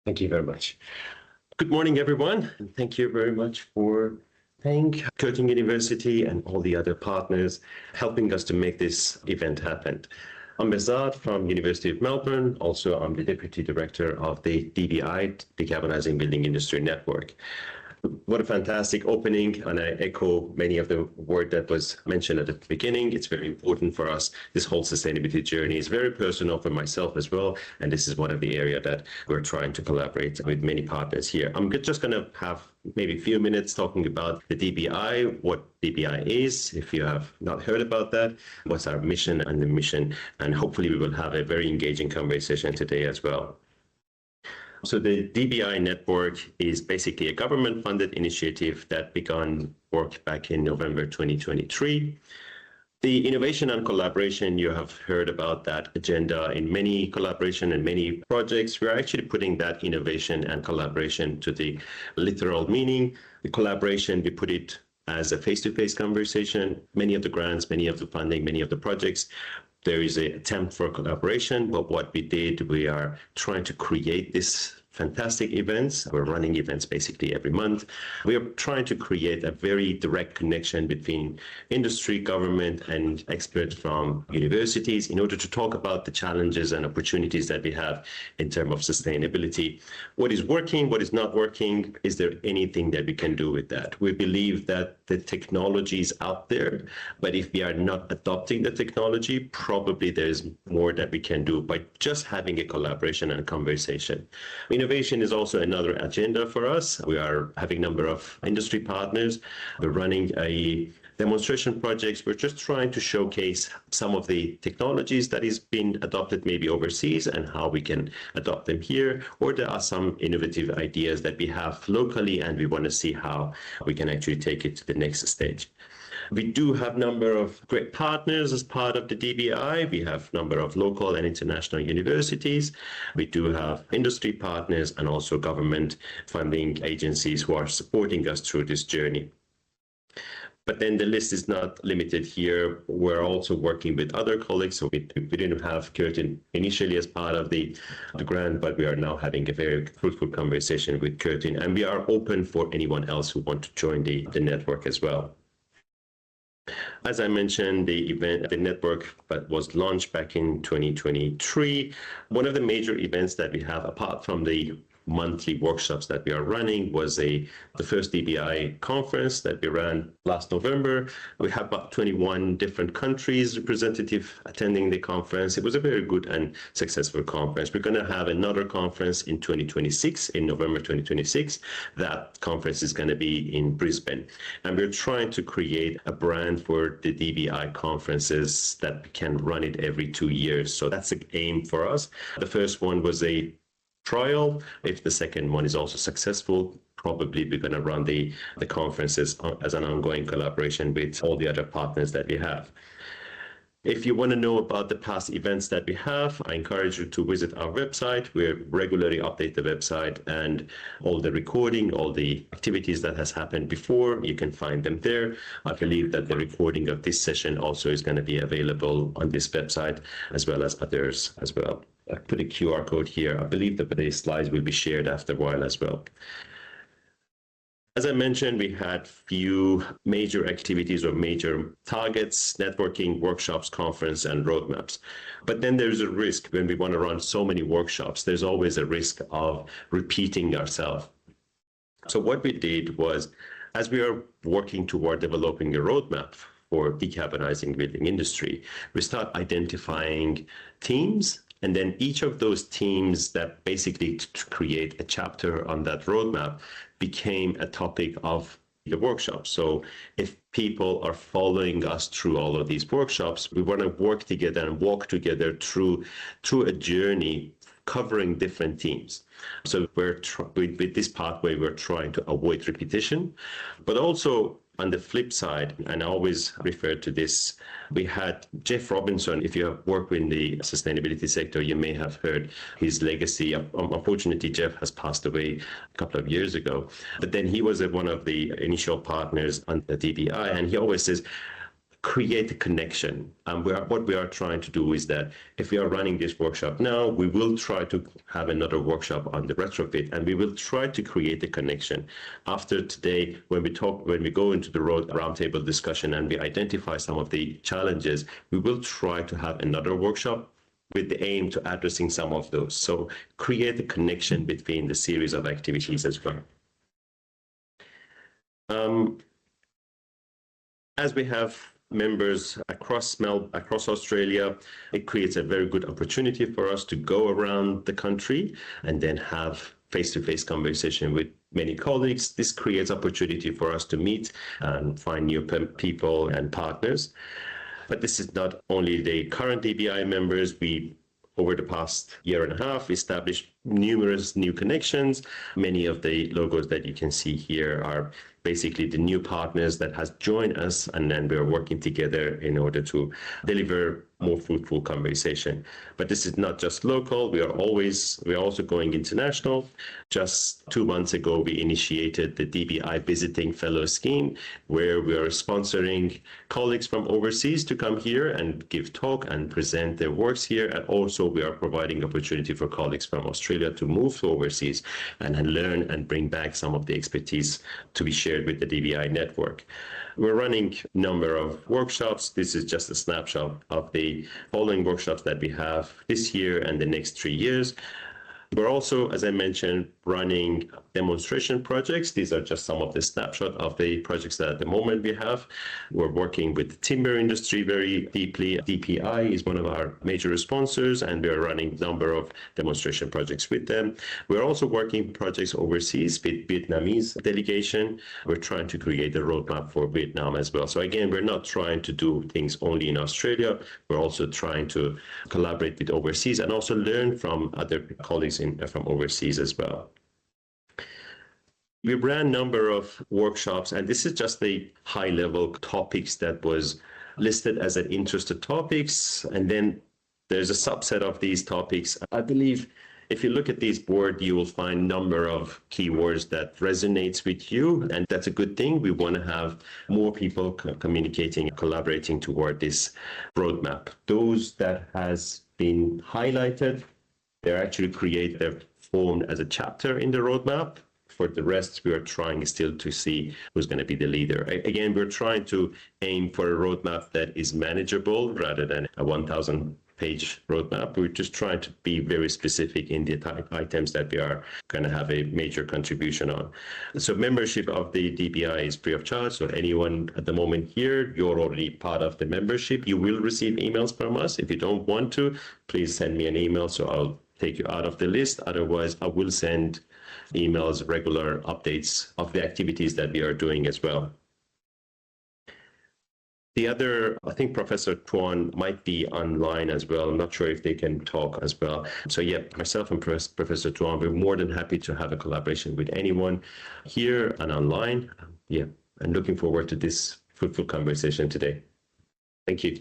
Thank you very much. Good morning, everyone, and thank you very much for thank Curtin University and all the other partners helping us to make this event happen. I'm Behzad from University of Melbourne. Also, I'm the Deputy Director of the DBI, Decarbonizing Building Industry Network. What a fantastic opening, and I echo many of the word that was mentioned at the beginning. It's very important for us. This whole sustainability journey is very personal for myself as well, and this is one of the areas that we're trying to collaborate with many partners here. I'm just going to have maybe a few minutes talking about the DBI, what DBI is, if you have not heard about that, what's our mission and the mission, and hopefully we will have a very engaging conversation today as well. So the DBI network is basically a government-funded initiative that began work back in November 2023. The innovation and collaboration, you have heard about that agenda in many collaboration and many projects. We're actually putting that innovation and collaboration to the literal meaning. The collaboration, we put it as a face-to-face conversation. Many of the grants, many of the funding, many of the projects, there is an attempt for collaboration, but what we did, we are trying to create this fantastic events. We're running events basically every month. We are trying to create a very direct connection between industry, government, and experts from universities in order to talk about the challenges and opportunities that we have in terms of sustainability. What is working, what is not working? Is there anything that we can do with that? We believe that the technology is out there, but if we are not adopting the technology, probably there's more that we can do by just having a collaboration and a conversation. Innovation is also another agenda for us. We are having a number of industry partners. We're running a demonstration projects. We're just trying to showcase some of the technologies that is being adopted maybe overseas and how we can adopt them here. Or there are some innovative ideas that we have locally and we want to see how we can actually take it to the next stage. We do have a number of great partners as part of the DBI. We have a number of local and international universities. We do have industry partners and also government funding agencies who are supporting us through this journey. But then the list is not limited here. We're also working with other colleagues. So we didn't have Curtin initially as part of the grant, but we are now having a very fruitful conversation with Curtin. And we are open for anyone else who want to join the network as well. As I mentioned, the network was launched back in 2023. One of the major events that we have, apart from the monthly workshops that we are running, was the first DBI conference that we ran last November. We have about 21 different countries representative attending the conference. It was a very good and successful conference. We're going to have another conference in 2026, in November 2026. That conference is going to be in Brisbane. And we're trying to create a brand for the DBI conferences that we can run it every 2 years. So that's the aim for us. The first one was a trial. If the second one is also successful, probably we're going to run the conferences as an ongoing collaboration with all the other partners that we have. If you want to know about the past events that we have, I encourage you to visit our website. We regularly update the website, and all the recording, all the activities that has happened before, you can find them there. I believe that the recording of this session also is going to be available on this website as well as others as well. I put a QR code here. I believe that the slides will be shared after a while as well. As I mentioned, we had few major activities or major targets: networking, workshops, conference, and roadmaps. But then there's a risk when we want to run so many workshops. There's always a risk of repeating ourselves. So what we did was, as we are working toward developing a roadmap for decarbonizing building industry, we start identifying themes. And then each of those teams that basically to create a chapter on that roadmap became a topic of the workshop. So if people are following us through all of these workshops, we want to work together and walk together through a journey covering different themes. So with this pathway, we're trying to avoid repetition, but also on the flip side, and I always refer to this, we had Jeff Robinson. If you have worked in the sustainability sector, you may have heard his legacy. Unfortunately, Jeff has passed away a couple of years ago. But then he was one of the initial partners on the DBI, and he always says, create a connection. What we are trying to do is that if we are running this workshop now, we will try to have another workshop on the retrofit, and we will try to create a connection. After today, when we go into the roundtable discussion and we identify some of the challenges, we will try to have another workshop with the aim to addressing some of those. So create a connection between the series of activities as well. As we have members across Australia, it creates a very good opportunity for us to go around the country and then have face-to-face conversation with many colleagues. This creates opportunity for us to meet and find new people and partners. But this is not only the current DBI members. We, over the past year and a half, established numerous new connections. Many of the logos that you can see here are basically the new partners that has joined us, and then we're working together in order to deliver more fruitful conversation. But this is not just local. We are also going international. Just 2 months ago, we initiated the DBI Visiting Fellow Scheme, where we are sponsoring colleagues from overseas to come here and give talk and present their works here. And also we are providing opportunity for colleagues from Australia to move to overseas and learn and bring back some of the expertise to be shared with the DBI network. We're running a number of workshops. This is just a snapshot of the following workshops that we have this year and the next 3 years. We're also, as I mentioned, running demonstration projects. These are just some of the snapshot of the projects that at the moment we have. We're working with the timber industry very deeply. DBI is one of our major sponsors, and we're running a number of demonstration projects with them. We're also working projects overseas with Vietnamese delegation. We're trying to create a roadmap for Vietnam as well. So again, we're not trying to do things only in Australia. We're also trying to collaborate with overseas and also learn from other colleagues from overseas as well. We ran a number of workshops, and this is just the high-level topics that was listed as an interested topics. And then there's a subset of these topics. I believe if you look at these board, you will find a number of keywords that resonates with you, and that's a good thing. We want to have more people communicating, collaborating toward this roadmap. Those that has been highlighted, they're actually they're formed as a chapter in the roadmap. For the rest, we are trying still to see who's going to be the leader. Again, we're trying to aim for a roadmap that is manageable rather than a 1,000-page roadmap. We're just trying to be very specific in the items that we are going to have a major contribution on. So membership of the DBI is free of charge. So anyone at the moment here, you're already part of the membership. You will receive emails from us. If you don't want to, please send me an email so I'll take you out of the list. Otherwise, I will send emails, regular updates of the activities that we are doing as well. The other, I think Professor Tuan might be online as well. I'm not sure if they can talk as well. So yeah, myself and Professor Tuan, we're more than happy to have a collaboration with anyone here and online. Yeah, and looking forward to this fruitful conversation today. Thank you.